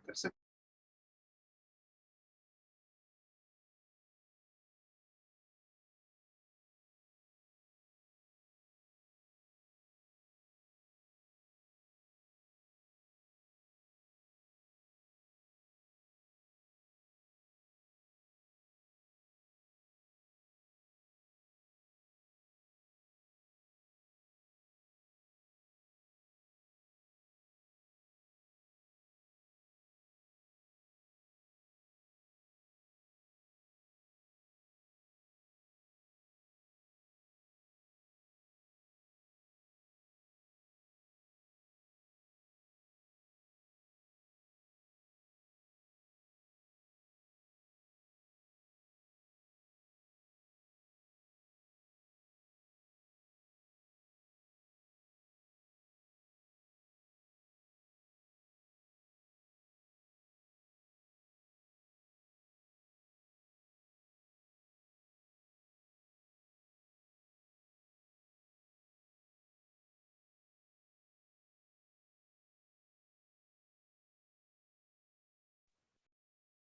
कर सकते।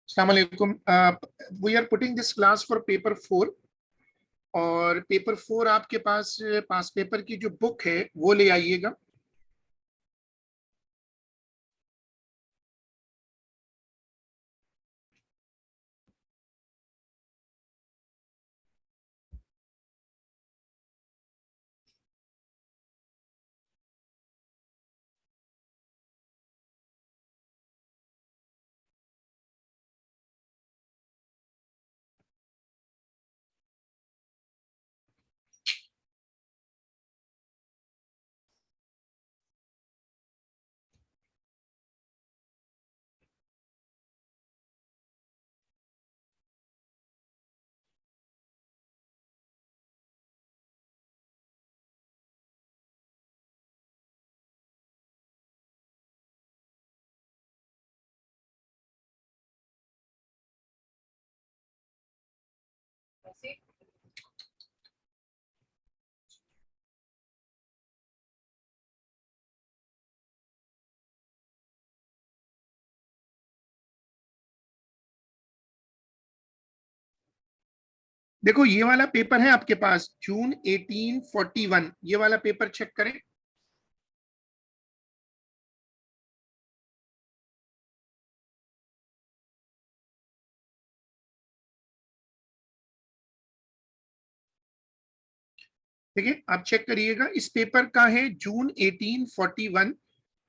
अस्सलाम वालेकुम। We are putting this class for paper 4। और पेपर 4 आपके पास पास पेपर की जो बुक है वो ले आइएगा। देखो ये वाला पेपर है आपके पास, जून 1841। ये वाला पेपर चेक करें। देखिए आप चेक करिएगा, इस पेपर का है जून 1841।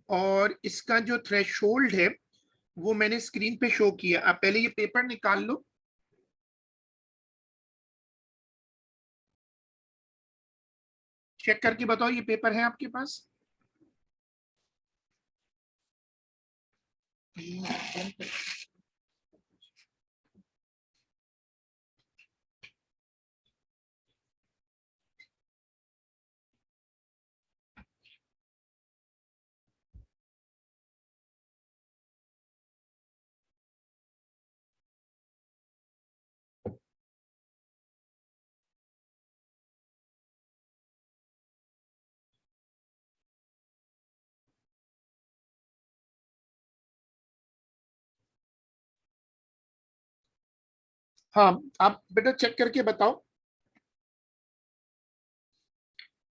और इसका जो थ्रेशोल्ड है वो मैंने स्क्रीन पे शो किया। आप पहले ये पेपर निकाल लो। चेक करके बताओ ये पेपर है आपके पास। हाँ, आप बेटा चेक करके बताओ।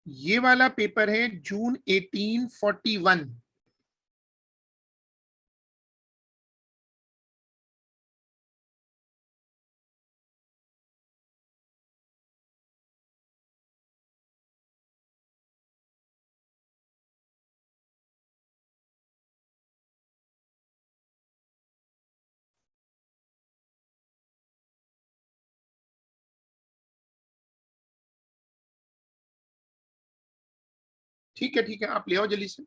ये वाला पेपर है जून 1841। ठीक है ठीक है, आप ले आओ जल्दी से।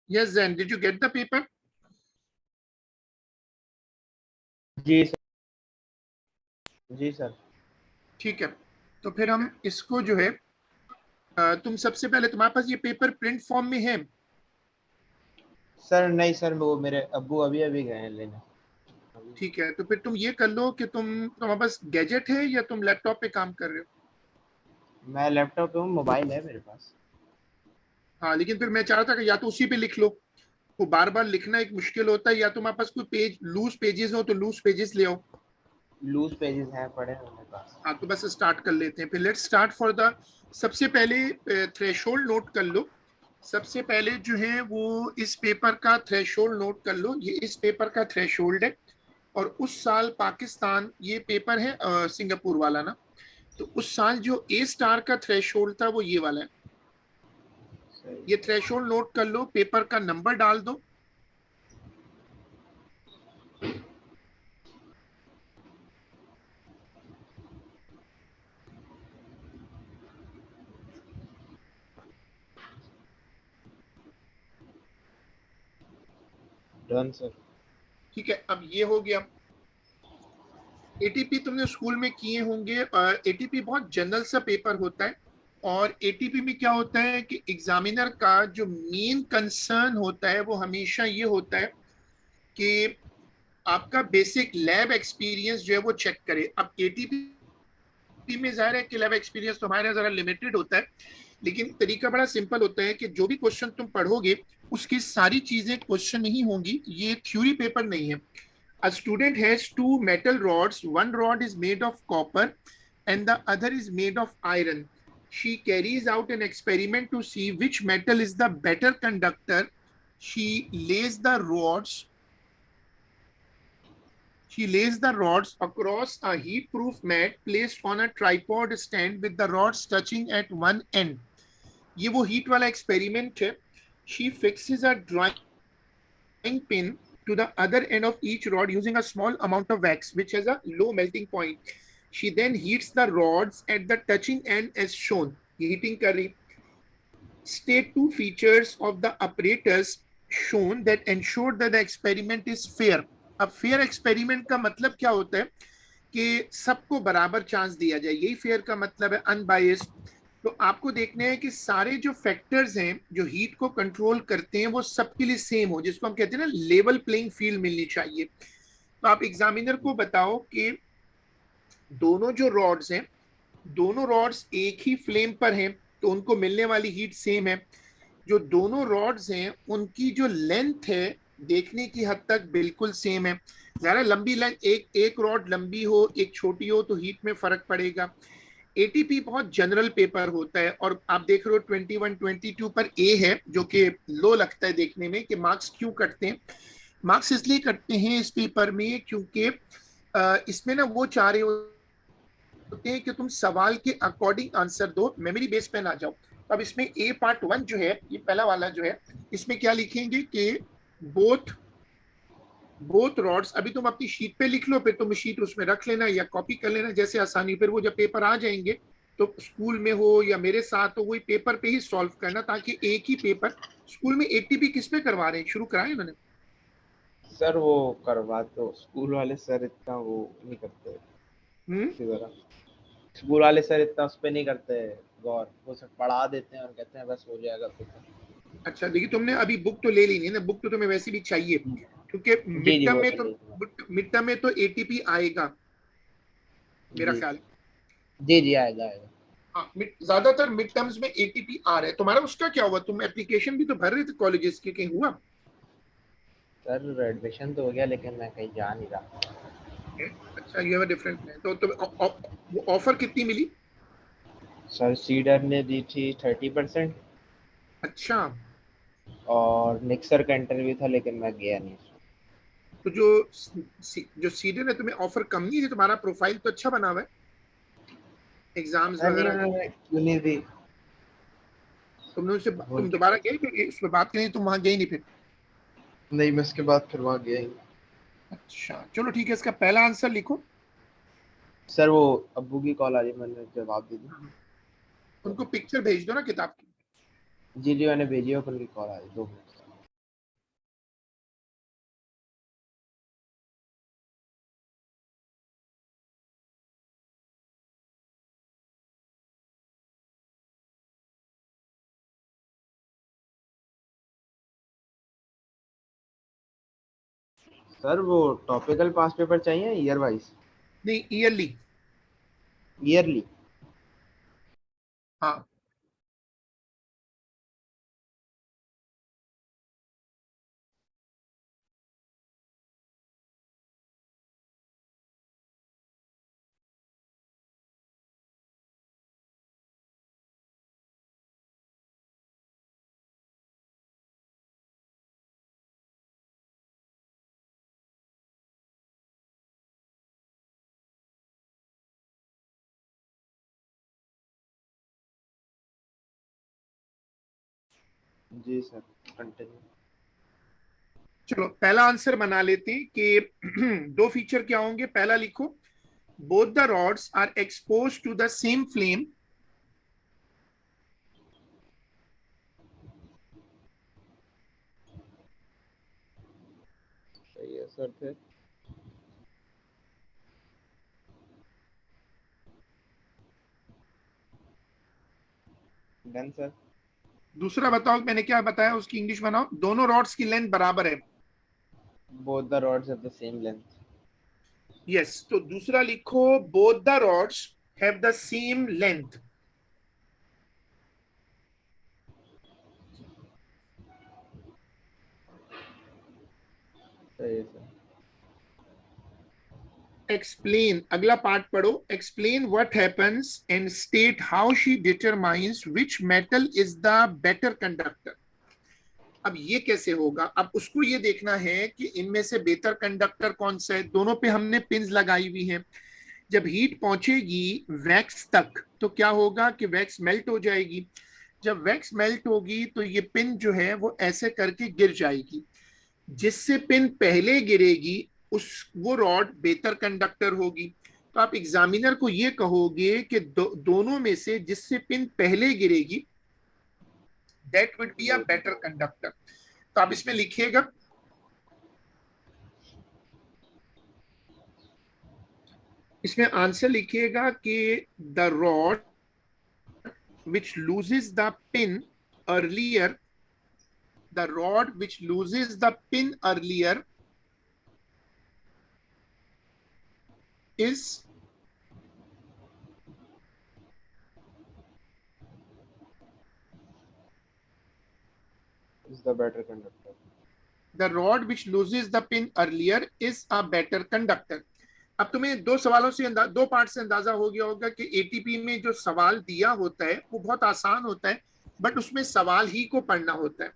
Yes, Zen, did you get the paper? जी सर, जी सर। ठीक है, तो फिर हम इसको जो है तुम सबसे पहले, तुम्हारे पास ये पेपर प्रिंट फॉर्म में है? सर नहीं सर, वो मेरे अब्बू अभी अभी गए हैं लेने। ठीक है, तो फिर तुम ये कर लो कि तुम्हारे पास गैजेट है या तुम लैपटॉप पे काम कर रहे हो? मैं लैपटॉप पे हूँ, मोबाइल है मेरे पास। हाँ, लेकिन फिर मैं चाह रहा था कि या तो उसी पे लिख लो, वो बार बार लिखना एक मुश्किल होता है, या तुम्हारे पास कोई पेज लूज पेजेस हो तो लूज पेजेस ले आओ। लूज पेजेस हैं पड़े हैं मेरे पास। हाँ, तो बस स्टार्ट कर लेते हैं फिर। लेट्स स्टार्ट फॉर द, सबसे पहले थ्रेशोल्ड नोट कर लो। सबसे पहले जो है वो इस पेपर का थ्रेशोल्ड नोट कर लो। ये इस पेपर का थ्रेशोल्ड है, और उस साल पाकिस्तान, ये पेपर है सिंगापुर वाला ना, तो उस साल जो ए स्टार का थ्रेशोल्ड था वो ये वाला है। सही। ये थ्रेशोल्ड नोट कर लो, पेपर का नंबर डाल दो। Done sir. ठीक है, अब ये हो गया। एटीपी तुमने स्कूल में किए होंगे। एटीपी बहुत जनरल सा पेपर होता है, और एटीपी में क्या होता है कि एग्जामिनर का जो मेन कंसर्न होता है वो हमेशा ये होता है कि आपका बेसिक लैब एक्सपीरियंस जो है वो चेक करे। अब एटीपी में जाहिर है कि लैब एक्सपीरियंस तुम्हारे जरा लिमिटेड होता है, लेकिन तरीका बड़ा सिंपल होता है कि जो भी क्वेश्चन तुम पढ़ोगे उसकी सारी चीजें क्वेश्चन नहीं होंगी, ये थ्योरी पेपर नहीं है। A student has two metal rods. One rod is made of copper and the other is made of iron. She carries out an experiment to see which metal is the better conductor. She lays the rods. She lays the rods across a heat-proof mat placed on a tripod stand with the rods touching at one end. ये वो heat वाला experiment है। She fixes a drawing pin to the other end of each rod using a small amount of wax, which has a low melting point. She then heats the rods at the touching end as shown. ये heating कर रही। State two features of the apparatus shown that ensure that the experiment is fair. अब fair experiment का मतलब क्या होता है कि सबको बराबर चांस दिया जाए, यही फेयर का मतलब है, अनबायस्ड। तो आपको देखने हैं कि सारे जो फैक्टर्स हैं जो हीट को कंट्रोल करते हैं वो सबके लिए सेम हो, जिसको हम कहते हैं ना लेवल प्लेइंग फील्ड मिलनी चाहिए। तो आप एग्जामिनर को बताओ कि दोनों जो रॉड्स हैं, दोनों रॉड्स एक ही फ्लेम पर हैं, तो उनको मिलने वाली हीट सेम है। जो दोनों रॉड्स हैं उनकी जो लेंथ है देखने की हद तक बिल्कुल सेम है। ज्यादा लंबी लेंथ, एक एक रॉड लंबी हो एक छोटी हो तो हीट में फर्क पड़ेगा। एटीपी बहुत जनरल पेपर होता है, और आप देख रहे हो 21 22 पर ए है, जो कि लो लगता है देखने में कि मार्क्स क्यों कटते हैं। मार्क्स इसलिए कटते हैं इस पेपर में क्योंकि इसमें ना वो चाह रहे होते हैं कि तुम सवाल के अकॉर्डिंग आंसर दो, मेमोरी बेस पे ना जाओ। अब इसमें ए पार्ट वन जो है, ये पहला वाला जो है, इसमें क्या लिखेंगे कि बोथ बोथ रॉड्स, अभी तुम अपनी शीट पे लिख लो, फिर तुम शीट उसमें रख लेना या कॉपी कर लेना जैसे आसानी। फिर वो जब पेपर आ जाएंगे तो स्कूल में हो या मेरे साथ हो, वही पेपर पे ही सॉल्व करना, ताकि एक ही पेपर। स्कूल में एटीपी किस पे करवा रहे हैं, शुरू कराए उन्होंने? सर वो करवा तो स्कूल वाले सर इतना वो नहीं करते हम्म। इसी तरह। स्कूल वाले सर इतना उस पर नहीं करते गौर, वो सब पढ़ा देते हैं और कहते हैं बस हो जाएगा पेपर। अच्छा, देखिए तुमने अभी बुक तो ले ली नहीं ना, बुक तो तुम्हें वैसे भी चाहिए, क्योंकि जी जी, मिड टर्म वो में तो तो, ले लूंगा। मिड टर्म में तो एटीपी आएगा मेरा जी ख्याल। जी जी, आएगा आएगा। हाँ, ज्यादातर मिड टर्म्स में एटीपी आ रहा है। तुम्हारा उसका क्या हुआ, तुम एप्लीकेशन भी तो भर रहे थे कॉलेजेस के, कहीं हुआ? सर एडमिशन तो हो गया लेकिन मैं कहीं जा नहीं रहा। अच्छा, you have a different plan. वो ऑफर कितनी मिली? सर सीडर ने दी थी 30%। अच्छा, और निक्सर का इंटरव्यू था लेकिन मैं गया नहीं। तो जो सीडे ने तुम्हें ऑफर कम नहीं दी, तुम्हारा प्रोफाइल तो अच्छा बना हुआ है एग्जाम्स नहीं वगैरह का। उन्होंने क्यों नहीं दी। तुमने उससे, वो तुम दोबारा गए फिर उस पर बात करें, तुम वहां गए नहीं फिर? नहीं, मैं उसके बाद फिर वहाँ गया ही नहीं। अच्छा चलो ठीक है, इसका पहला आंसर लिखो। सर वो अब्बू की कॉल आ रही, मैंने जवाब दे दी। उनको पिक्चर भेज दो ना किताब की। जी जी, मैंने भेजी है, पर उनकी कॉल आ रही 2 मिनट। सर वो टॉपिकल पास पेपर चाहिए ईयर वाइज? नहीं, ईयरली। ईयरली। हाँ। जी सर, कंटिन्यू। चलो पहला आंसर बना लेते हैं कि दो फीचर क्या होंगे। पहला लिखो, both the rods are expose to the same flame. सही है सर, फिर? Done sir. दूसरा बताओ, मैंने क्या बताया उसकी इंग्लिश बनाओ। दोनों रॉड्स की लेंथ बराबर है। Both the rods have the same length. Yes, तो दूसरा लिखो, both the rods have the same length. सही है सर। एक्सप्लेन, अगला पार्ट पढ़ो। Explain what happens and state how she determines which metal is the better conductor. अब ये कैसे होगा? अब उसको ये देखना है कि इनमें से बेहतर कंडक्टर कौन सा है। दोनों पे हमने पिंस लगाई हुई हैं। जब हीट पहुंचेगी वैक्स तक तो क्या होगा कि वैक्स मेल्ट हो जाएगी। जब वैक्स मेल्ट होगी तो ये पिन जो है वो ऐसे करके गिर जाएगी। जिससे पिन पहले गिरेगी उस वो रॉड बेहतर कंडक्टर होगी। तो आप एग्जामिनर को ये कहोगे कि दोनों में से जिससे पिन पहले गिरेगी that would be a better conductor. तो आप इसमें लिखिएगा, इसमें आंसर लिखिएगा कि the rod which loses the pin earlier, the rod which loses the pin earlier is is the better conductor. the rod which loses the pin earlier is a better conductor। अब तुम्हें दो सवालों से दो part से अंदाजा हो गया होगा कि एटीपी में जो सवाल दिया होता है वो बहुत आसान होता है, बट उसमें सवाल ही को पढ़ना होता है।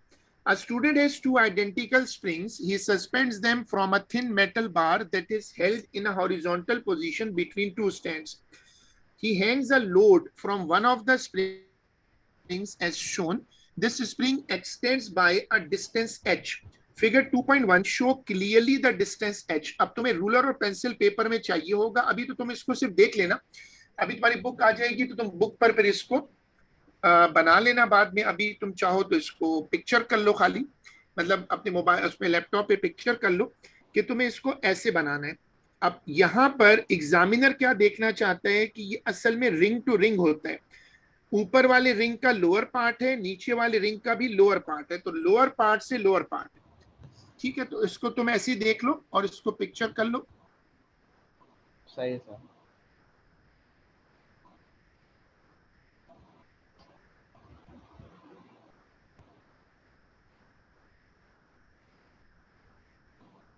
A student has two identical springs. He suspends them from a thin metal bar that is held in a horizontal position between two stands. He hangs a load from one of the springs as shown. This spring extends by a distance h. Figure 2.1 show clearly the distance h। अब तुम्हें ruler और pencil paper में चाहिए होगा। अभी तो तुम इसको सिर्फ देख लेना, अभी तुम्हारी बुक आ जाएगी तो तुम बुक पर फिर इसको बना लेना बाद में। अभी तुम चाहो तो इसको पिक्चर कर लो खाली, मतलब अपने मोबाइल उसमें लैपटॉप पे पिक्चर कर लो कि तुम्हें इसको ऐसे बनाना है। अब यहाँ पर एग्जामिनर क्या देखना चाहता है कि ये असल में रिंग टू रिंग होता है। ऊपर वाले रिंग का लोअर पार्ट है, नीचे वाले रिंग का भी लोअर पार्ट है, तो लोअर पार्ट से लोअर पार्ट। ठीक है, तो इसको तुम ऐसे ही देख लो और इसको पिक्चर कर लो। सही है सर।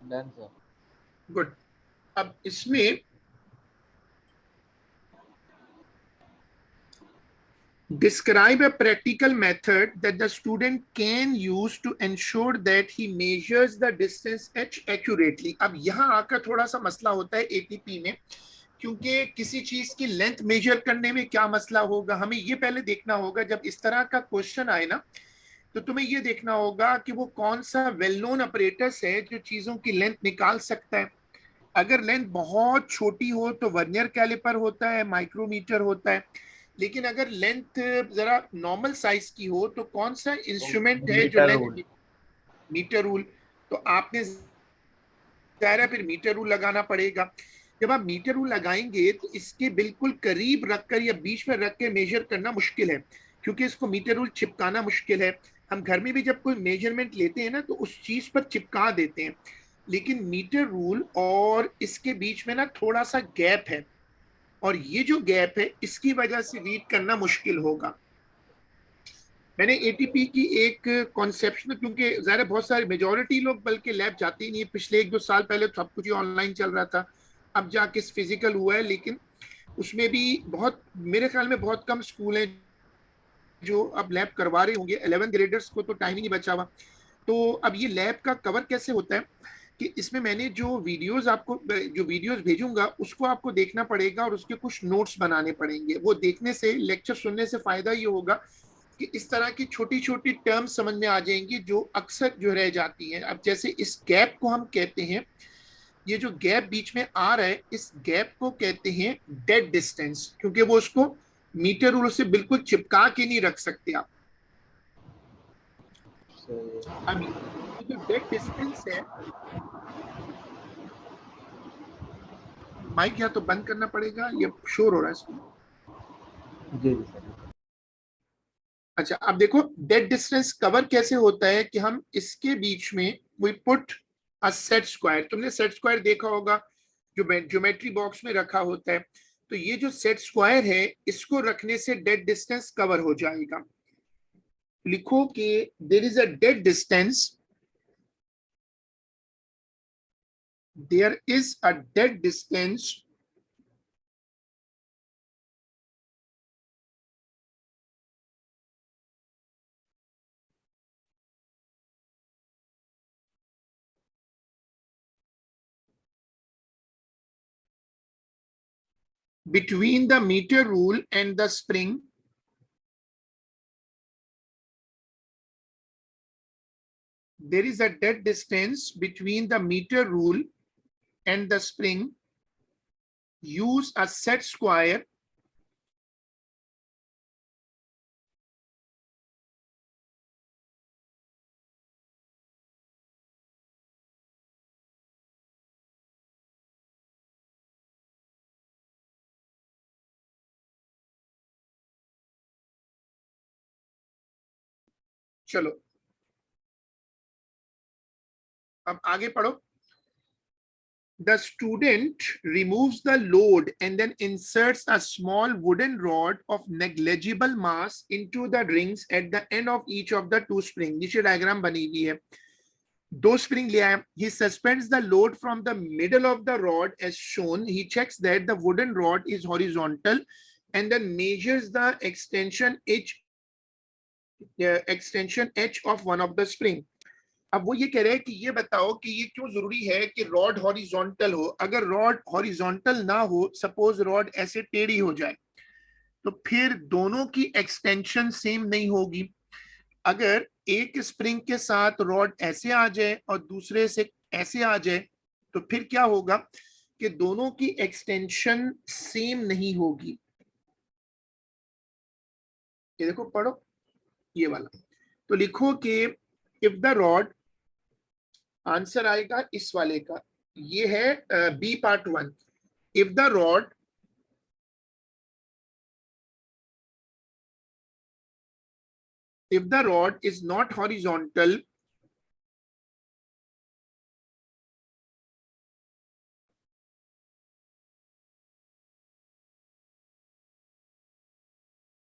Done sir. गुड। अब इसमें describe a practical method that the student can use to ensure that he measures the distance h accurately। अब यहाँ आकर थोड़ा सा मसला होता है एटीपी में, क्योंकि किसी चीज की लेंथ मेजर करने में क्या मसला होगा हमें ये पहले देखना होगा। जब इस तरह का क्वेश्चन आए ना तो तुम्हें ये देखना होगा कि वो कौन सा वेल नोन ऑपरेटर्स है जो चीजों की लेंथ निकाल सकता है। अगर लेंथ बहुत छोटी हो तो वर्नियर कैलिपर होता है, माइक्रोमीटर होता है। लेकिन अगर लेंथ जरा नॉर्मल साइज की हो तो कौन सा इंस्ट्रूमेंट है जो metre length? Rule. Metre rule. तो आपने ज़ाहिर फिर मीटर रूल लगाना पड़ेगा। जब आप मीटर रूल लगाएंगे तो इसके बिल्कुल करीब रखकर या बीच में रख के मेजर करना मुश्किल है, क्योंकि इसको मीटर रूल चिपकाना मुश्किल है। हम घर में भी जब कोई मेजरमेंट लेते हैं ना तो उस चीज पर चिपका देते हैं। लेकिन मीटर रूल और इसके बीच में ना थोड़ा सा गैप है, और ये जो गैप है इसकी वजह से रीड करना मुश्किल होगा। मैंने एटीपी की एक कॉन्सेप्शन, क्योंकि ज़ाहिर बहुत सारे मेजोरिटी लोग बल्कि लैब जाते ही नहीं, पिछले 1-2 साल पहले सब कुछ ही ऑनलाइन चल रहा था, अब जाके फिजिकल हुआ है, लेकिन उसमें भी बहुत, मेरे ख्याल में बहुत कम स्कूल हैं जो अब लैब करवा रहे होंगे। 11 ग्रेडर्स को तो टाइम ही नहीं बचा हुआ। तो अब ये लैब का कवर कैसे होता है कि इसमें मैंने जो वीडियोस भेजूंगा उसको आपको देखना पड़ेगा और उसके कुछ नोट्स बनाने पड़ेंगे। वो देखने से, लेक्चर सुनने से फायदा ये होगा कि इस तरह की छोटी छोटी टर्म्स समझ में आ जाएंगी जो अक्सर जो रह जाती हैं। अब जैसे इस गैप को हम कहते हैं, ये जो गैप बीच में आ रहा है इस गैप को कहते हैं डेड डिस्टेंस, क्योंकि वो उसको मीटर रूल से बिल्कुल चिपका के नहीं रख सकते आप। अब ये जो डेड डिस्टेंस है, माइक या तो बंद करना पड़ेगा, ये शोर हो रहा है इसमें। जी जी सर। अच्छा, अब देखो डेड डिस्टेंस कवर कैसे होता है कि हम इसके बीच में we put a set square. तुमने सेट स्क्वायर देखा होगा जो ज्योमेट्री बॉक्स में रखा होता है। तो ये जो सेट स्क्वायर है इसको रखने से डेड डिस्टेंस कवर हो जाएगा। लिखो कि there is a dead distance, there is a dead distance between the meter rule and the spring. There is a dead distance between the meter rule and the spring. Use a set square चलो अब आगे पढ़ो। The student removes the load and then inserts a small wooden rod of negligible mass into the rings at the end of each of the two springs. नीचे diagram बनी हुई है, दो spring ले आया। He suspends the load from the middle of the rod as shown. He checks that the wooden rod is horizontal and then measures the extension h of one of the spring. अब वो ये कह रहे हैं कि ये बताओ कि ये क्यों जरूरी है कि रॉड हॉरिजॉन्टल हो। अगर रॉड हॉरिजॉन्टल ना हो, सपोज रॉड ऐसे टेढ़ी हो जाए, तो फिर दोनों की एक्सटेंशन सेम नहीं होगी। अगर एक स्प्रिंग के साथ रॉड ऐसे आ जाए और दूसरे से ऐसे आ जाए, तो फिर क्या होगा कि दोनों की एक्सटेंशन सेम नहीं होगी। ये देखो, पढ़ो ये वाला। तो लिखो कि इफ द रॉड, आंसर आएगा इस वाले का, ये है B part 1। If the rod is not horizontal,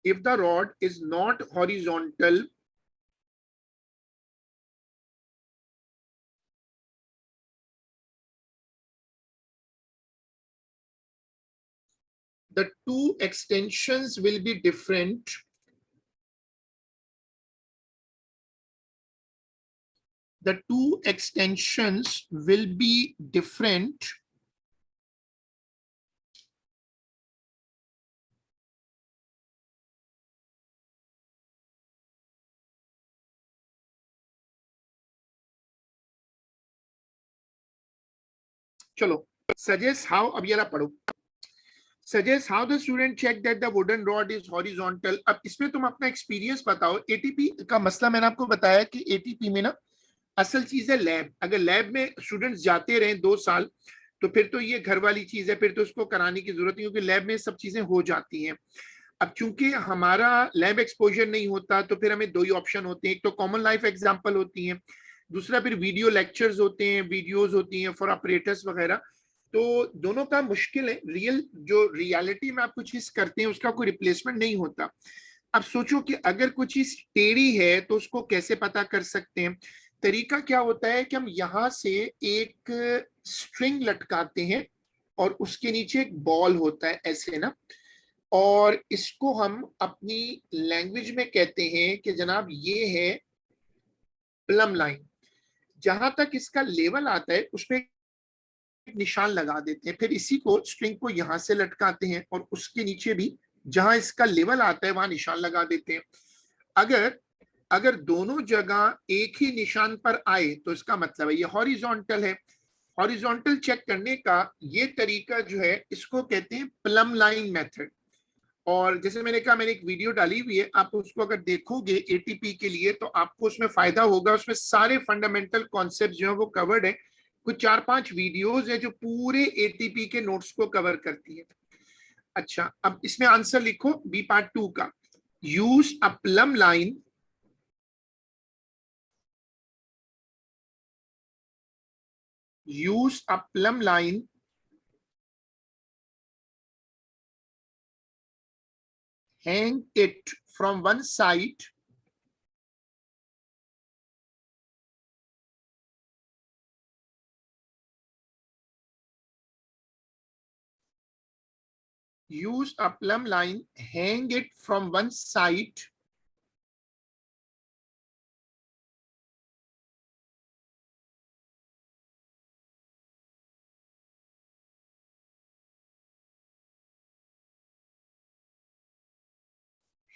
if the rod is not horizontal, the two extensions will be different. The two extensions will be different चलो suggest how, अब ये ला पढ़ो। Suggest how the student check that the wooden rod is horizontal. अब इसमें तुम अपना experience बताओ। ATP का मसला मैंने आपको बताया कि एटीपी में ना असल चीज है लैब। अगर लैब में स्टूडेंट्स जाते रहे 2 साल, तो फिर तो ये घर वाली चीज है, फिर तो उसको कराने की जरूरत नहीं, क्योंकि लैब में सब चीजें हो जाती हैं। अब चूंकि हमारा लैब एक्सपोजर नहीं होता, तो फिर हमें दो ही ऑप्शन होते हैं। एक तो कॉमन लाइफ एग्जाम्पल होती हैं, दूसरा फिर वीडियो लेक्चर्स होते हैं, वीडियोस होती हैं फॉर ऑपरेटर्स वगैरह। तो दोनों का मुश्किल है। जो रियलिटी में आप कुछ चीज करते हैं उसका कोई रिप्लेसमेंट नहीं होता। अब सोचो कि अगर कुछ चीज टेढ़ी है तो उसको कैसे पता कर सकते हैं। तरीका क्या होता है कि हम यहां से एक स्ट्रिंग लटकाते हैं और उसके नीचे एक बॉल होता है ऐसे ना, और इसको हम अपनी लैंग्वेज में कहते हैं कि जनाब ये है प्लम लाइन। जहां तक इसका लेवल आता है उसमें निशान लगा देते हैं, फिर इसी को स्ट्रिंग को यहां से लटकाते हैं और उसके नीचे भी जहां इसका लेवल आता है वहां निशान लगा देते हैं। अगर अगर दोनों जगह एक ही निशान पर आए तो इसका मतलब है ये हॉरिजॉन्टल है। हॉरिजॉन्टल चेक करने का ये तरीका जो है इसको कहते हैं प्लम लाइन मेथड। और जैसे मैंने कहा, मैंने एक वीडियो डाली हुई है, आप उसको अगर देखोगे एटीपी के लिए तो आपको उसमें फायदा होगा। उसमें सारे फंडामेंटल कॉन्सेप्ट जो है वो कवर्ड है। कुछ 4-5 वीडियोस है जो पूरे एटीपी के नोट्स को कवर करती है। अच्छा, अब इसमें आंसर लिखो बी पार्ट 2 का। Use a plum line use a plumb line hang it from one side use a plumb line hang it from one side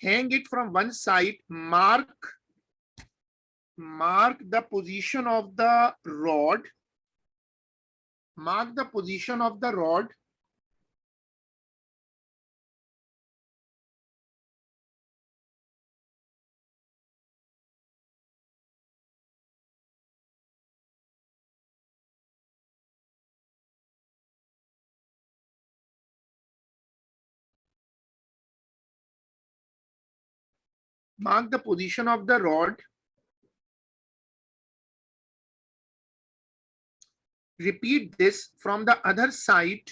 hang it from one side, mark the position of the rod, mark the position of the rod mark the position of the rod, repeat this from the other side,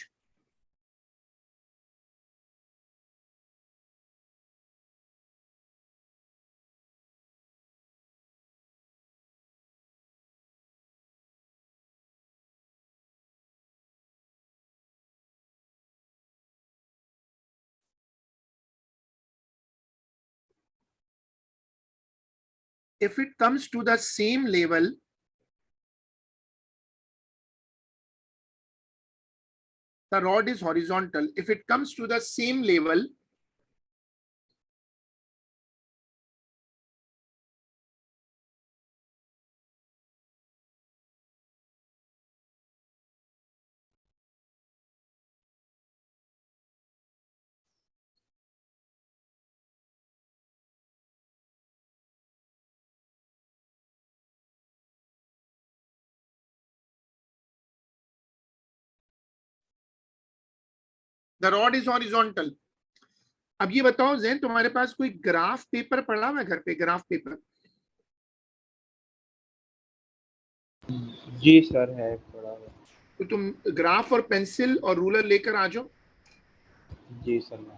if it comes to the same level, the rod is horizontal. If it comes to the same level, the rod is horizontal. अब ये बताओ जैन, तुम्हारे पास कोई graph paper पड़ा हुआ है घर पे? ग्राफ पेपर जी सर है थोड़ा। तो तुम ग्राफ और पेंसिल और रूलर लेकर आ जाओ। जी सर मैं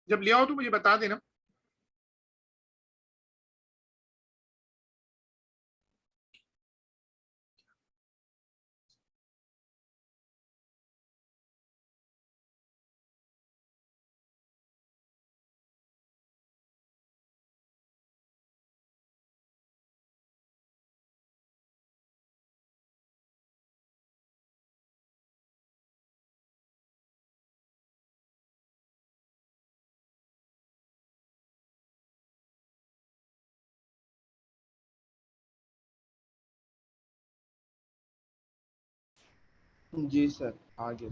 जब ले आओ तो मुझे बता देना। जी सर, आगे।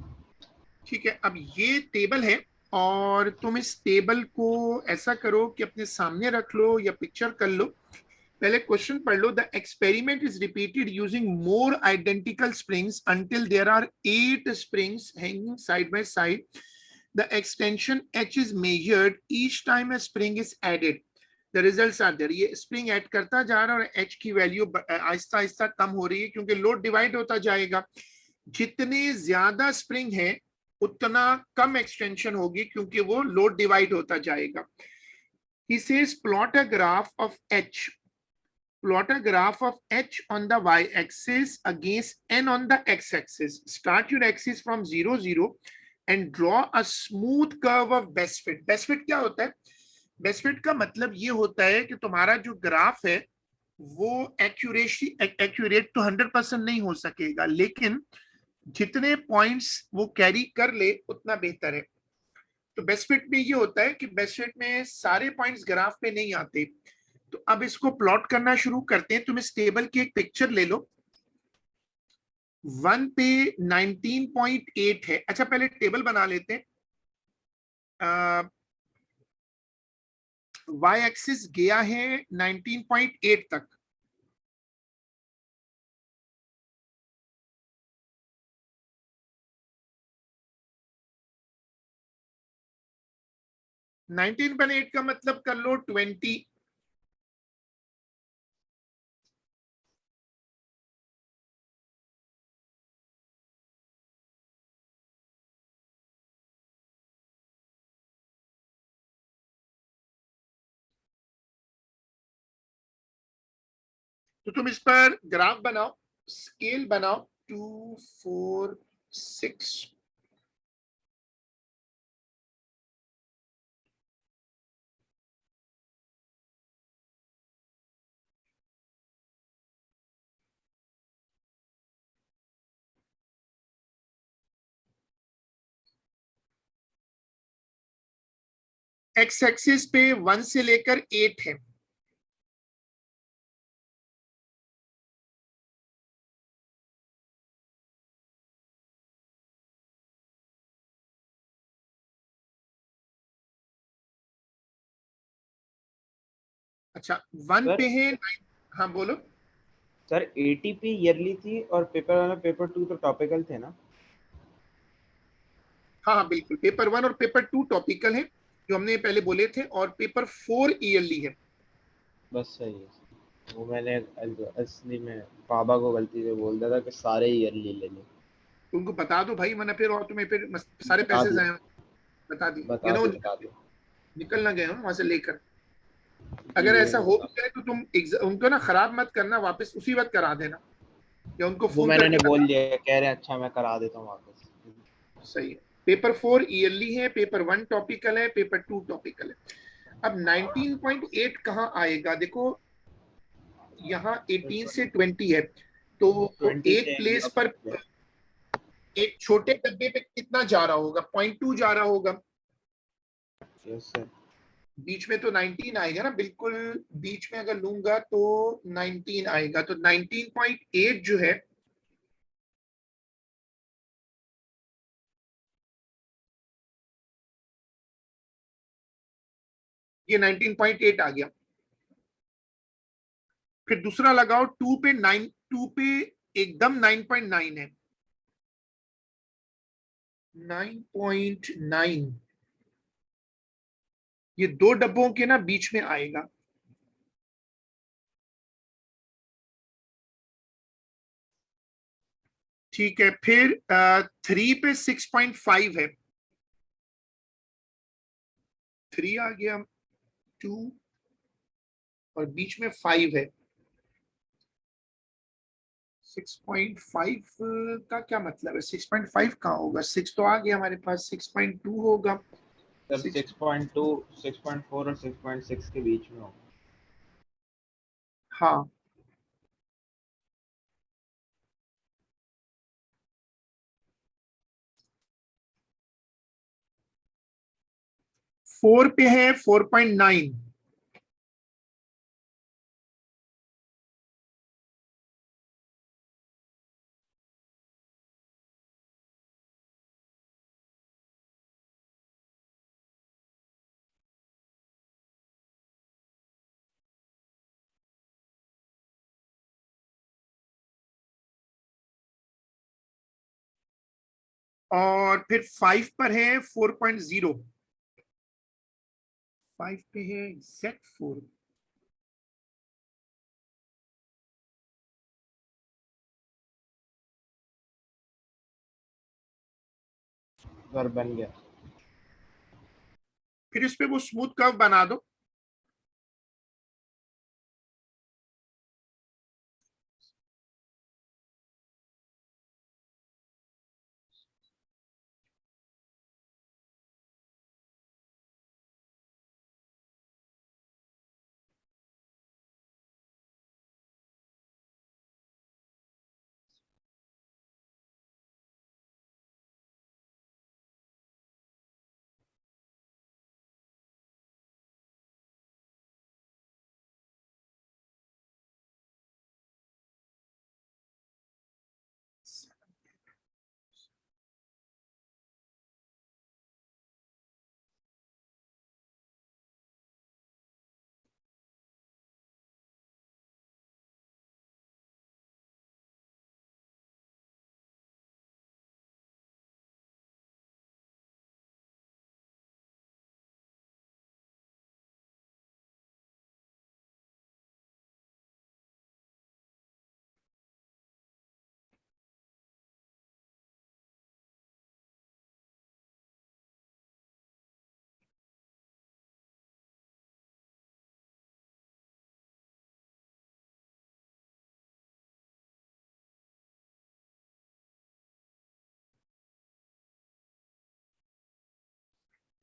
ठीक है, अब ये टेबल है और तुम इस टेबल को ऐसा करो कि अपने सामने रख लो या पिक्चर कर लो। पहले क्वेश्चन पढ़ लो। The experiment is repeated using more identical springs until there are 8 springs hanging side by side. The extension h is measured each time a spring is added. The results are there. ये spring add करता जा रहा है और h की value Aahista Aahista कम हो रही है क्योंकि लोड डिवाइड होता जाएगा। जितने ज्यादा स्प्रिंग है उतना कम एक्सटेंशन होगी क्योंकि वो लोड डिवाइड होता जाएगा। He says plot a graph of h. Plot a graph of h on the y-axis against n on the x-axis. Start your axis from 0, 0 and draw a smooth curve of best fit. Best fit क्या होता है? Best fit का मतलब ये होता है कि तुम्हारा जो ग्राफ है वो एक्यूरेट तो 100% नहीं हो सकेगा, लेकिन जितने पॉइंट्स वो कैरी कर ले उतना बेहतर है। तो बेस्ट फिट में ये होता है कि बेस्ट फिट में सारे पॉइंट्स ग्राफ पे नहीं आते। तो अब इसको प्लॉट करना शुरू करते हैं। तुम इस टेबल की एक पिक्चर ले लो। 1 पे 19.8 है। अच्छा, पहले टेबल बना लेते हैं। वाई एक्सिस गया है 19.8 तक। नाइनटीन पॉइंट एट का मतलब कर लो 20। तो तुम इस पर ग्राफ बनाओ, स्केल बनाओ 2, 4, 6। एक्स एक्सिस पे 1 से लेकर 8 है। अच्छा, 1 सर पे है। हाँ बोलो। सर, एटीपी ईयरली थी और पेपर 1 और पेपर 2 तो टॉपिकल थे ना? हाँ हाँ बिल्कुल, पेपर 1 और पेपर 2 टॉपिकल है जो हमने पहले बोले थे, और पेपर 4 ईयरली है। बस सही है। वो मैंने असली में बाबा को गलती से बोल दिया था कि सारे ईयरली ले लो। तुमको बता दो भाई, वरना फिर और तुम्हें फिर सारे बता पैसे दिया, जाए। बता दी, बता दिया, बता दिया। निकल ना गए हो वहां से लेकर। जी अगर जी, ऐसा मैंने हो बता भी जाए तो तुम उनको ना खराब मत करना, वापस उसी वक्त करा देना या उनको वो फोन मैंने करके ने बोल बता। दिया, कह रहे हैं अच्छा मैं करा देता हूँ वापस। सही है। पेपर 4 ईयरली है, पेपर 1 टॉपिकल है, पेपर 2 टॉपिकल है। अब 19.8 कहाँ आएगा देखो, यहाँ 18 से 20 है, तो 20 एक से प्लेस पर एंगल। एक छोटे डब्बे पे कितना जा रहा होगा, 0.2 जा रहा होगा। Yes sir. बीच में तो 19 आएगा ना, बिल्कुल बीच में अगर लूंगा तो 19 आएगा, तो 19.8 जो है ये 19.8 आ गया। फिर दूसरा लगाओ 2 पे 9, 2 पे एकदम 9.9 है। 9.9 ये दो डब्बों के ना बीच में आएगा। ठीक है, फिर 3 पे 6.5 है। 3 आ गया, 2 और बीच में 5 है। 6.5 का क्या मतलब है? 6.5 कहाँ होगा? 6 तो आ गया हमारे पास, 6.2 होगा। सर 6, 6.2, 6.4 और 6.6 के बीच में हो। हाँ 4 पे है 4.9। और फिर 5 पर है 4.0, 5 पे है Z4। घर बन गया। फिर इस पे वो स्मूथ कर्व बना दो।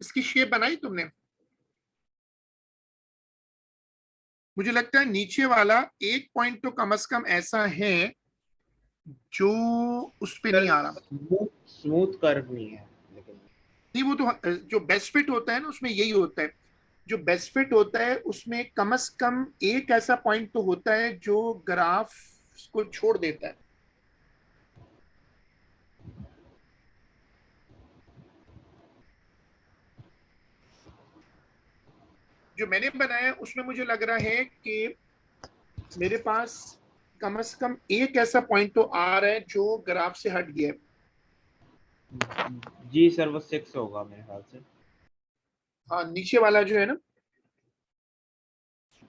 इसकी शेप बनाई तुमने? मुझे लगता है नीचे वाला एक पॉइंट तो कम से कम ऐसा है जो उस पे नहीं सर आ रहा। स्मूथ स्मूथ कर्व नहीं है लेकिन। नहीं, वो तो जो बेस्ट फिट होता है ना उसमें यही होता है। जो बेस्ट फिट होता है उसमें कम से कम एक ऐसा पॉइंट तो होता है जो ग्राफ को छोड़ देता है। जो मैंने बनाया उसमें मुझे लग रहा है कि मेरे पास कम से कम एक ऐसा पॉइंट तो आ रहा है जो ग्राफ से हट गया है। जी सर वो 6 होगा मेरे ख्याल से। हाँ, नीचे वाला जो है ना।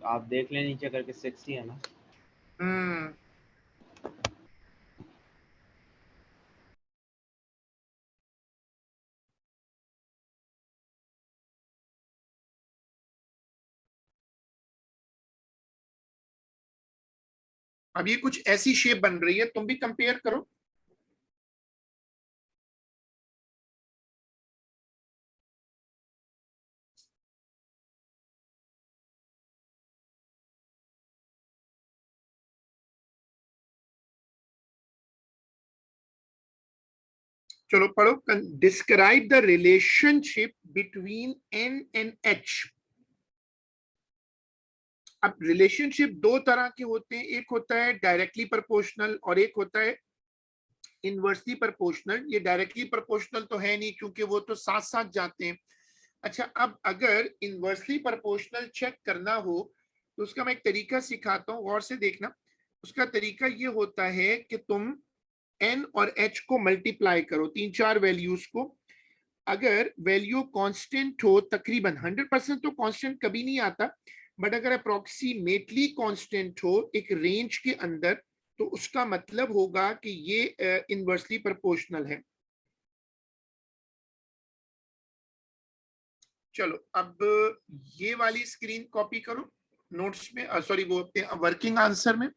आप देख लें नीचे करके 6 ही है ना। हम्म। अब ये कुछ ऐसी शेप बन रही है, तुम भी कंपेयर करो। चलो पढ़ो। Describe the relationship between N and H. अब रिलेशनशिप दो तरह के होते हैं, एक होता है डायरेक्टली प्रोपोर्शनल और एक होता है इनवर्सली प्रोपोर्शनल। ये डायरेक्टली प्रोपोर्शनल तो है नहीं क्योंकि वो तो साथ साथ जाते हैं। अच्छा, अब अगर इनवर्सली प्रोपोर्शनल चेक करना हो तो उसका मैं एक तरीका सिखाता हूँ, गौर से देखना। उसका तरीका ये होता है कि तुम एन और एच को मल्टीप्लाई करो, तीन चार वैल्यूज को। अगर वैल्यू कांस्टेंट हो, तकरीबन 100% तो कांस्टेंट कभी नहीं आता, बट अगर अप्रोक्सीमेटली कांस्टेंट हो एक रेंज के अंदर, तो उसका मतलब होगा कि ये इनवर्सली प्रोपोर्शनल है। चलो अब ये वाली स्क्रीन कॉपी करो नोट्स में, सॉरी वो अपने वर्किंग आंसर में।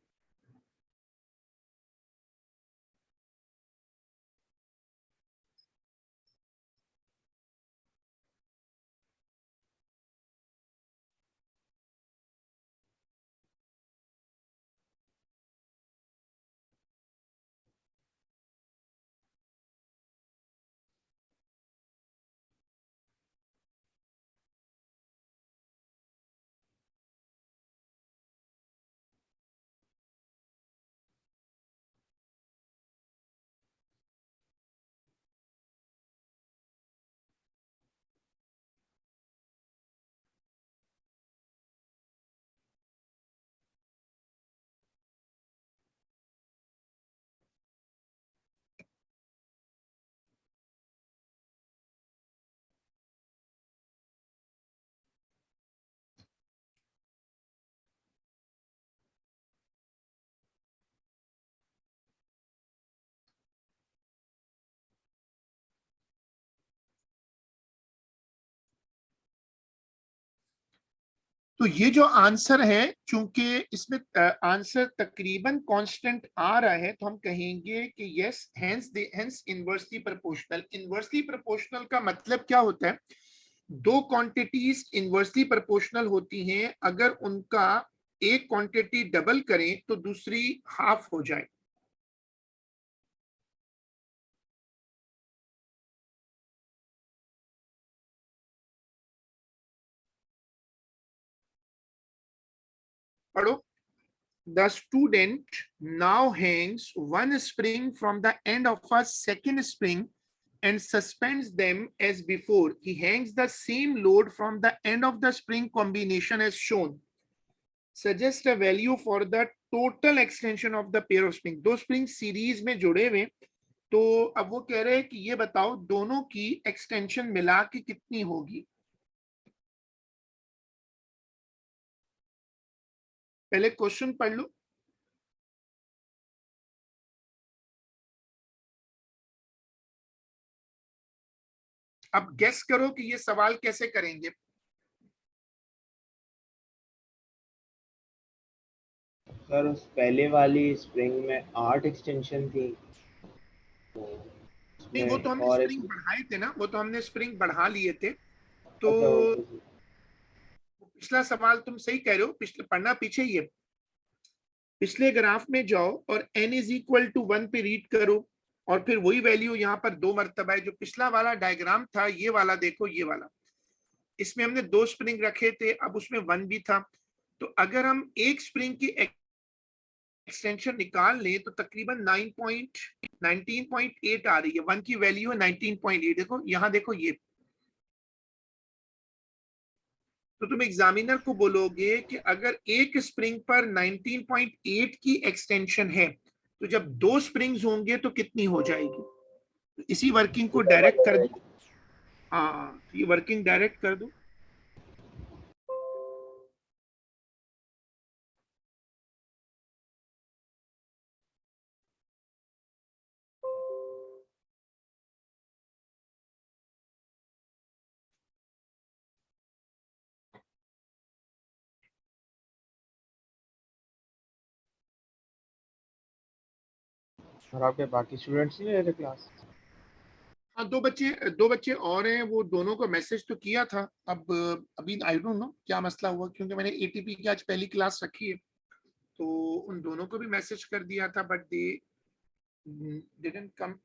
तो ये जो आंसर है, चूंकि इसमें आंसर तकरीबन कांस्टेंट आ रहा है, तो हम कहेंगे कि yes, hence inversely proportional. Inversely proportional का मतलब क्या होता है? दो क्वांटिटीज इनवर्सली प्रोपोर्शनल होती हैं अगर उनका एक क्वांटिटी डबल करें तो दूसरी हाफ हो जाए। पढ़ो। The student now hangs one spring from the end of a second spring and suspends them as before. He hangs the same load from the end of the spring combination as shown. Suggest a value for the total extension of the pair of spring. दो spring series में जुड़े हुए, तो अब वो कह रहे हैं कि ये बताओ दोनों की एक्सटेंशन मिला के कितनी होगी। पहले क्वेश्चन पढ़ लो। अब गेस करो कि ये सवाल कैसे करेंगे। सर उस पहले वाली स्प्रिंग में 8 एक्सटेंशन थी, तो नहीं, वो तो उसमें हमने और स्प्रिंग बढ़ाए थे ना, वो तो हमने स्प्रिंग बढ़ा लिए थे। तो अच्छा पिछला सवाल तुम सही कह रहे हो, पिछले पढ़ना पीछे ही है। पिछले ग्राफ में जाओ और n इज इक्वल टू 1 पे रीड करो, और फिर वही वैल्यू यहाँ पर दो मरतबा है। जो पिछला वाला डायग्राम था, ये वाला देखो, ये वाला, इसमें हमने दो स्प्रिंग रखे थे, अब उसमें 1 भी था। तो अगर हम एक स्प्रिंग की एक्सटेंशन निकाल लें तो तकरीबन 19.8 आ रही है। 1 की वैल्यू है 19.8। देखो यहाँ, देखो ये। तो तुम एग्जामिनर को बोलोगे कि अगर एक स्प्रिंग पर 19.8 की एक्सटेंशन है, तो जब दो स्प्रिंग्स होंगे तो कितनी हो जाएगी? तो इसी वर्किंग को डायरेक्ट कर दो। हाँ, तो ये वर्किंग डायरेक्ट कर दो। और आपके बाकी स्टूडेंट्स नहीं ले रहे क्लास? हाँ, दो बच्चे और हैं, वो दोनों को मैसेज तो किया था। अब अभी आई डोंट नो क्या मसला हुआ, क्योंकि मैंने एटीपी की आज पहली क्लास रखी है, तो उन दोनों को भी मैसेज कर दिया था, but they didn't come.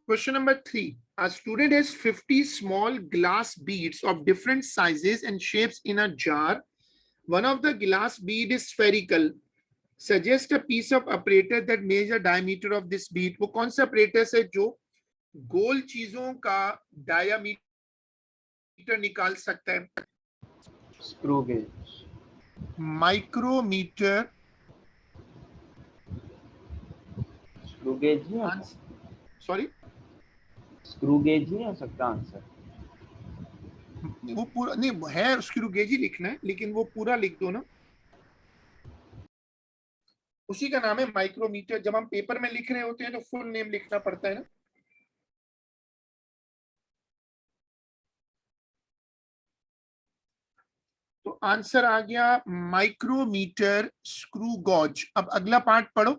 Question number 3. A student has 50 small glass beads of different sizes and shapes in a jar. One of the glass bead is spherical. Suggest a piece of apparatus that measures the diameter of this bead. वो कौन सा apparatus है जो गोल चीजों का diameter निकाल सकता है? Screw gauge. Micrometer. Screw gauge नहीं आता? सॉरी, स्क्रू गेज नहीं हो सकता आंसर? वो पूरा नहीं है, स्क्रू गेज ही लिखना है, लेकिन वो पूरा लिख दो ना, उसी का नाम है माइक्रोमीटर। जब हम पेपर में लिख रहे होते हैं तो फुल नेम लिखना पड़ता है ना। तो आंसर आ गया माइक्रोमीटर स्क्रू गॉज। अब अगला पार्ट पढ़ो।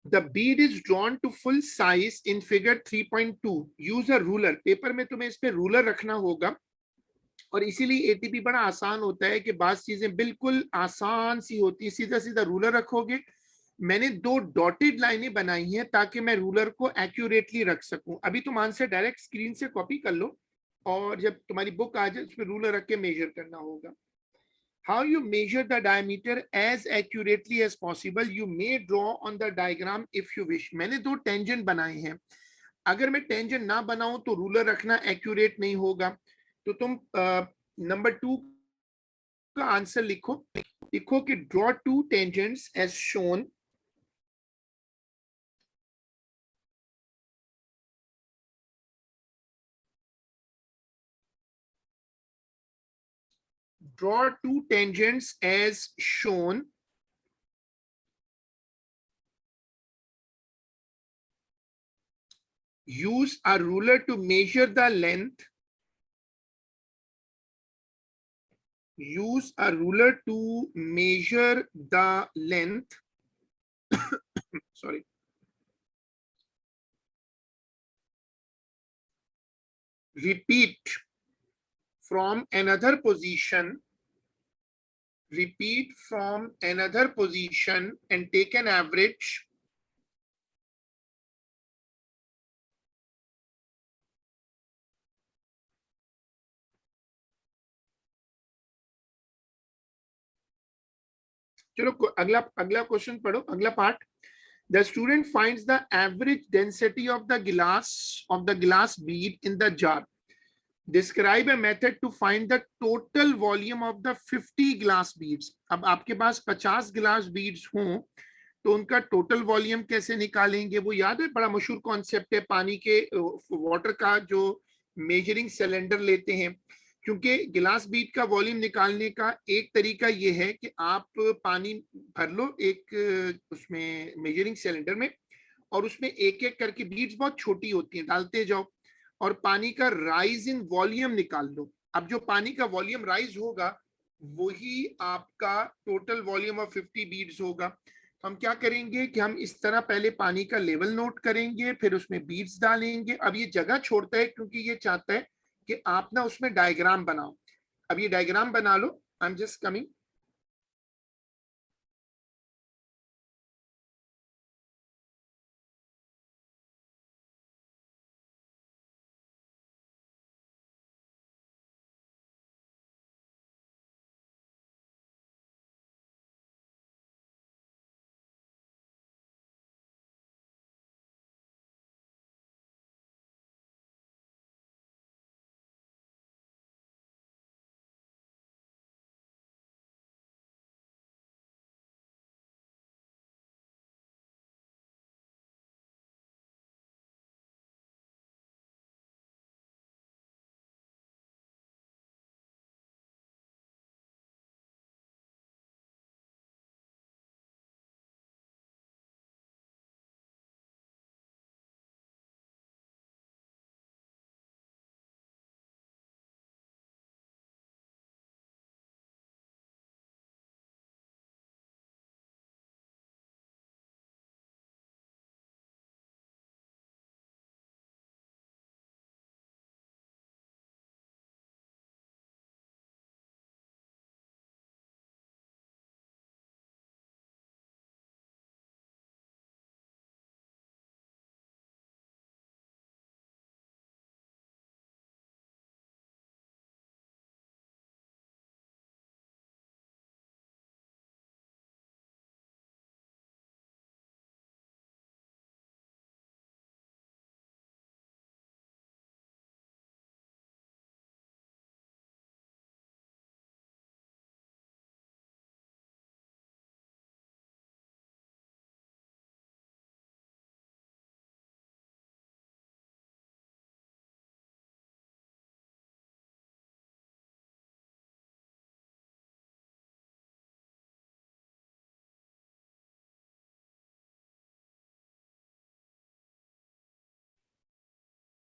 The bead is drawn to full size in figure 3.2. Use a ruler. Paper में तुम्हें इस पे रूलर रखना होगा, और इसीलिए एटीपी बड़ा आसान होता है कि बात चीजें बिल्कुल आसान सी होती है। सीधा सीधा रूलर रखोगे। मैंने दो डॉटेड लाइनें बनाई हैं ताकि मैं रूलर को एक्यूरेटली रख सकूं। अभी तुम आंसर डायरेक्ट स्क्रीन से कॉपी कर लो, और जब तुम्हारी बुक आ जाए उस पर रूलर रख के मेजर करना होगा। How you measure the diameter as accurately as possible, you may draw on the diagram if you wish. मैंने दो टेंजेंट बनाए हैं, अगर मैं टेंजेंट ना बनाऊं तो रूलर रखना एक्यूरेट नहीं होगा। तो तुम नंबर 2 का आंसर लिखो। लिखो कि draw two tangents as shown. Draw two tangents as shown. Use a ruler to measure the length. Use a ruler to measure the length. Sorry. Repeat from another position. Repeat from another position and take an average. चलो अगला अगला question पढ़ो, अगला part. The student finds the average density of the glass bead in the jar. Describe a method to find the total volume of the 50 glass beads. अब आपके पास 50 glass beads हों तो उनका टोटल वॉल्यूम कैसे निकालेंगे? वो याद है, बड़ा मशहूर कॉन्सेप्ट है, पानी के वाटर का जो मेजरिंग सिलेंडर लेते हैं. क्योंकि गिलास बीड का वॉल्यूम निकालने का एक तरीका ये है कि आप पानी भर लो एक उसमें मेजरिंग सिलेंडर में, और उसमें एक एक करके बीड्स बहुत छोटी होती हैं डालते जाओ, और पानी का राइज इन वॉल्यूम निकाल लो. अब जो पानी का वॉल्यूम राइज होगा वही आपका टोटल वॉल्यूम ऑफ 50 बीड्स होगा. हम क्या करेंगे कि हम इस तरह पहले पानी का लेवल नोट करेंगे, फिर उसमें बीड्स डालेंगे. अब ये जगह छोड़ता है क्योंकि ये चाहता है कि आप ना उसमें डायग्राम बनाओ. अब ये डायग्राम बना लो. I am just coming.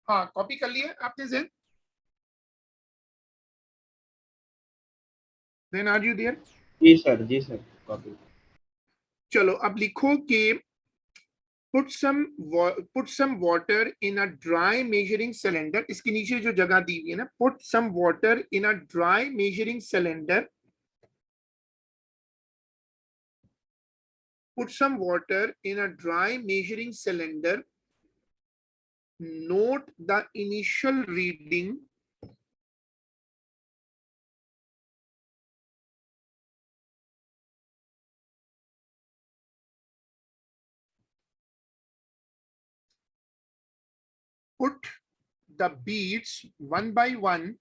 हाँ, कॉपी कर लिया आपने Zen? Then are you there? जी सर कॉपी. चलो अब लिखो कि put some water in a dry measuring cylinder. इसके नीचे जो जगह दी हुई है ना, put some water in a dry measuring cylinder. Put some water in a dry measuring cylinder. Note the initial reading. Put the beads one by one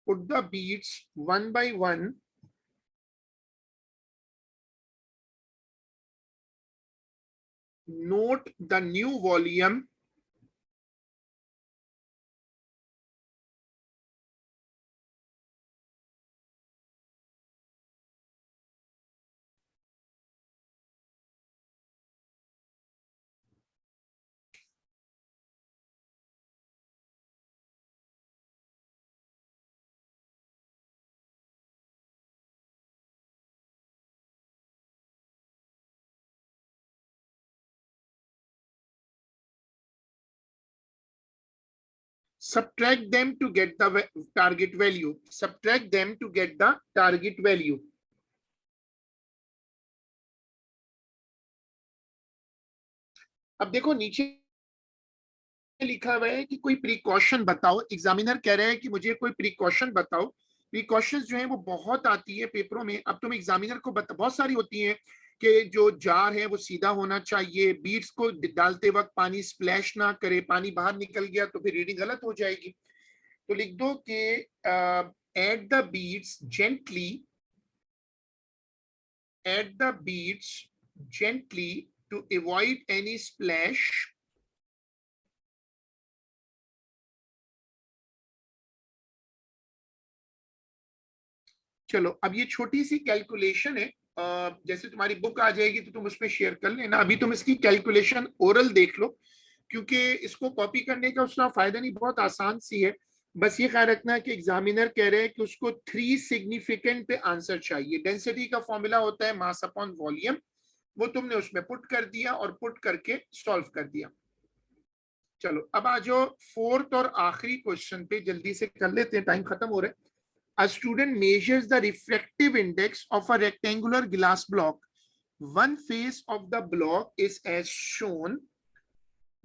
put the beads one by one note the new volume subtract them to get the target value. Subtract them to get the target value. अब देखो नीचे लिखा हुआ है कि कोई precaution बताओ। Examiner कह रहा है कि मुझे कोई प्रिकॉशन बताओ। प्रिकॉशंस जो है वो बहुत आती है पेपरों में। अब तुम एग्जामिनर को बहुत सारी होती हैं कि जो जार है वो सीधा होना चाहिए, बीड्स को डालते वक्त पानी स्प्लैश ना करे, पानी बाहर निकल गया तो फिर रीडिंग गलत हो जाएगी। तो लिख दो कि add the beads gently, add the beads gently to avoid any splash चलो अब ये छोटी सी कैलकुलेशन है, जैसे तुम्हारी बुक आ जाएगी तो तुम उसमें शेयर कर लेना। अभी तुम इसकी कैलकुलेशन ओरल देख लो, क्योंकि इसको कॉपी करने का उसका फायदा नहीं, बहुत आसान सी है। बस ये ख्याल रखना कि एग्जामिनर कह रहे हैं कि उसको 3 सिग्निफिकेंट पे आंसर चाहिए। डेंसिटी का फॉर्मूला होता है मास अपॉन वॉल्यूम, वो तुमने उसमें पुट कर दिया और पुट करके सॉल्व कर दिया। चलो अब आ जाओ फोर्थ और आखिरी क्वेश्चन पे, जल्दी से कर लेते हैं, टाइम खत्म हो रहा है। A student measures the refractive index of a rectangular glass block. One face of the block is as shown.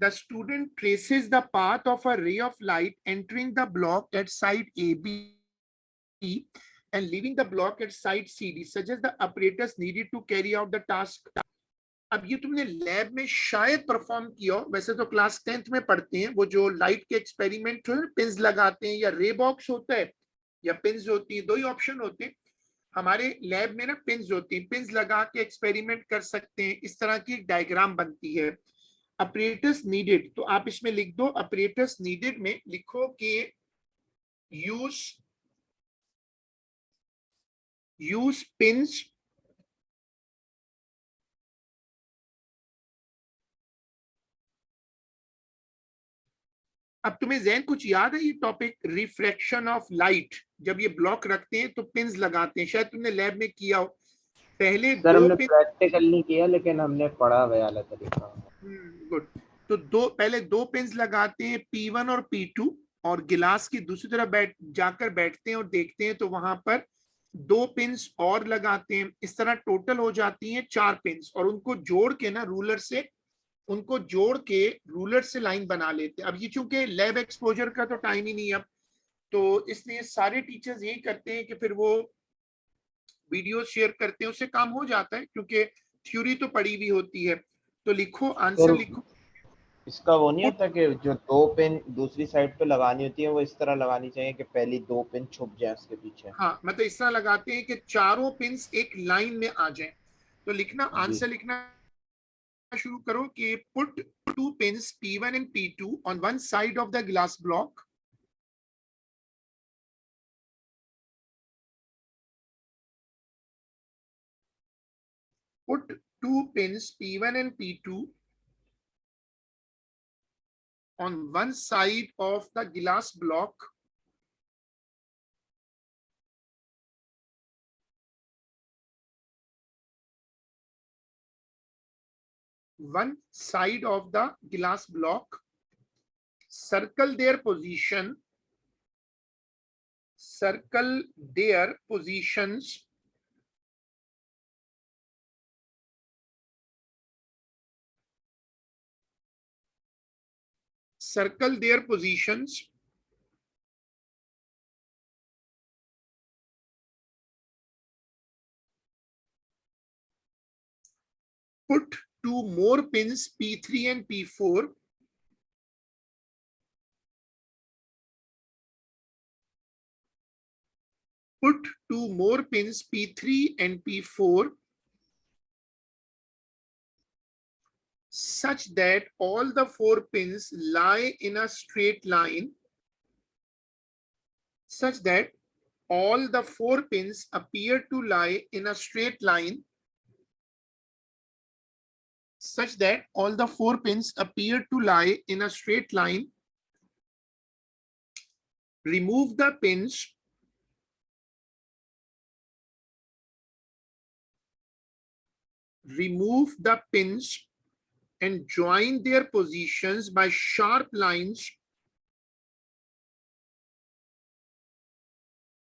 The student traces the path of a ray of light entering the block at side AB and leaving the block at side CD, such as the apparatus needed to carry out the task. अब ये तुमने lab में शायद perform किया हो, वैसे तो class 10th में पढ़ते हैं। वो जो लाइट के एक्सपेरिमेंट है, पिंस लगाते हैं या रे बॉक्स होता है या पिंस होती है, दो ही ऑप्शन होते हैं। हमारे लैब में ना पिंस होती है, पिंस लगा के एक्सपेरिमेंट कर सकते हैं। इस तरह की एक डायग्राम बनती है। अपरेटस नीडेड, तो आप इसमें लिख दो अपरेटस नीडेड में लिखो कि यूज पिंस अब तुम्हें जहन कुछ याद है ये टॉपिक रिफ्रैक्शन ऑफ लाइट? जब ये ब्लॉक रखते हैं तो पिंस लगाते हैं, शायद तुमने लैब में किया हो। पहले सर दो हमने पिन, प्रैक्टिकल नहीं किया लेकिन हमने पढ़ा हुआ वाला तरीका। गुड। तो पहले दो पिंस लगाते हैं P1 और P2, और गिलास की दूसरी तरफ जाकर बैठते हैं और देखते हैं तो वहां पर दो पिंस और लगाते हैं। इस तरह टोटल हो जाती हैं 4 पिंस, और उनको जोड़ के ना रूलर से लाइन बना लेते हैं। अब ये चूंकि लैब एक्सपोजर का तो टाइम ही नहीं है अब, तो इसलिए सारे टीचर्स यही करते हैं कि फिर वो वीडियो शेयर करते हैं, उससे काम हो जाता है क्योंकि थ्योरी तो पड़ी हुई होती है। तो लिखो आंसर तो लिखो। इसका वो नहीं होता कि जो 2 पिन दूसरी साइड पे लगानी होती है वो इस तरह लगानी चाहिए कि पहली 2 पिन छुप जाए उसके पीछे? हाँ मतलब इस तरह लगाते हैं कि चारों पिंस एक लाइन में आ जाएं। तो लिखना, जी। आंसर लिखना शुरू करो कि put 2 pins P1 and P2 on one side of the glass block. Put 2 pins P1 and P2 on one side of the glass block. One side of the glass block. Circle their position. Circle their positions. Circle their positions. Put 2 more pins P3 and P4. Put 2 more pins P3 and P4 such that all the 4 pins lie in a straight line, such that all the 4 pins appear to lie in a straight line, such that all the 4 pins appear to lie in a straight line. Remove the pins and join their positions by sharp lines.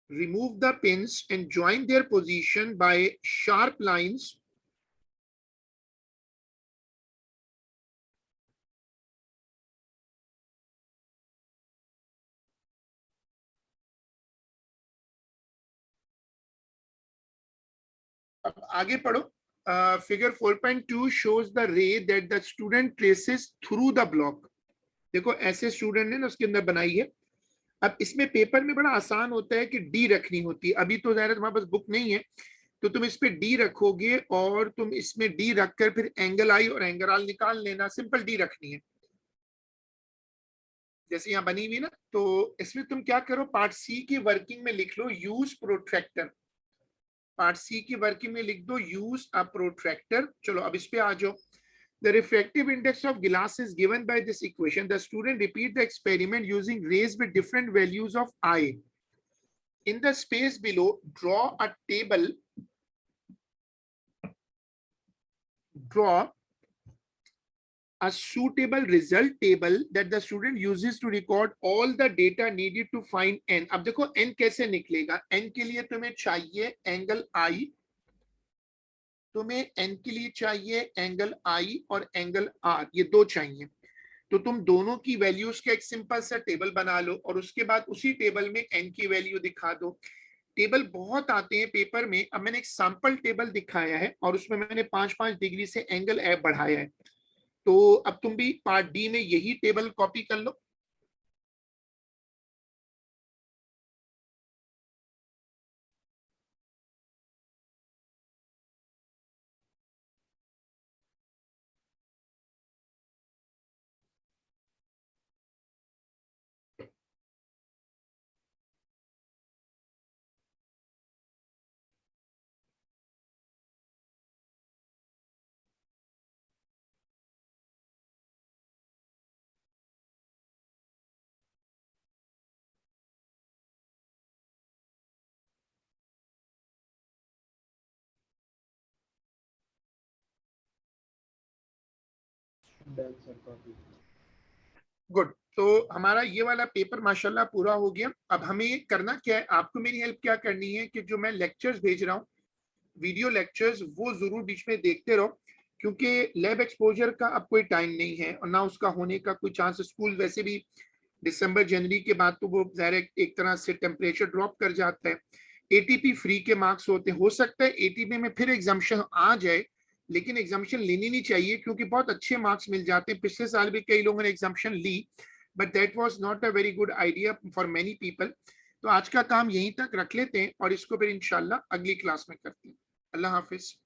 Remove the pins and join their position by sharp lines. अब आगे पढ़ो. Figure 4.2 shows the ray that the student traces through the block. देखो ऐसे student ने ना उसके अंदर बनाई है. अब इसमें पेपर में बड़ा आसान होता है कि डी रखनी होती है. अभी तो ज़ाहिर तुम्हारे पास बुक नहीं है, तो तुम इस पे डी रखोगे और तुम इसमें डी रखकर फिर एंगल आई और एंगल आर निकाल लेना. सिंपल डी रखनी है जैसे यहाँ बनी हुई ना. तो इसमें तुम क्या करो, पार्ट सी की वर्किंग में लिख लो यूज प्रोट्रैक्टर. पार्ट सी की वर्किंग में लिख दो यूज अ प्रोट्रैक्टर. चलो अब इस पे आ जाओ. The refractive index of glass is given by this equation. The student repeat the experiment using rays with different values of I. In the space below, draw a table. Draw a suitable result table that the student uses to record all the data needed to find n. अब देखो n कैसे निकलेगा. n के लिए तुम्हें चाहिए angle I, तुम्हें n के लिए चाहिए एंगल I और एंगल R, ये दो चाहिए. तो तुम दोनों की वैल्यूज का एक सिंपल सा टेबल बना लो और उसके बाद उसी टेबल में n की वैल्यू दिखा दो. टेबल बहुत आते हैं पेपर में. अब मैंने एक सैंपल टेबल दिखाया है और उसमें मैंने 5-5 डिग्री से एंगल ऐप बढ़ाया है. तो अब तुम भी पार्ट डी में यही टेबल कॉपी कर लो. गुड. तो हमारा ये वाला पेपर माशाल्लाह पूरा हो गया. अब हमें करना क्या है, आपको मेरी हेल्प क्या करनी है कि जो मैं लेक्चर्स भेज रहा हूँ, वीडियो लेक्चर्स, वो जरूर बीच में देखते रहो, क्योंकि लैब एक्सपोजर का अब कोई टाइम नहीं है और ना उसका होने का कोई चांस. स्कूल वैसे भी दिसंबर जनवरी के बाद तो वो ज़ाहिर एक तरह से टेम्परेचर ड्रॉप कर जाता है. एटीपी फ्री के मार्क्स होते हैं. हो सकता है एटीपी में फिर एग्जाम्शन आ जाए, लेकिन एग्जाम्शन लेनी नहीं चाहिए क्योंकि बहुत अच्छे मार्क्स मिल जाते हैं. पिछले साल भी कई लोगों ने एग्जाम्शन ली, but that was not a very good idea for many people. तो आज का काम यहीं तक रख लेते हैं और इसको फिर इंशाल्लाह अगली क्लास में करते हैं. अल्लाह हाफिज.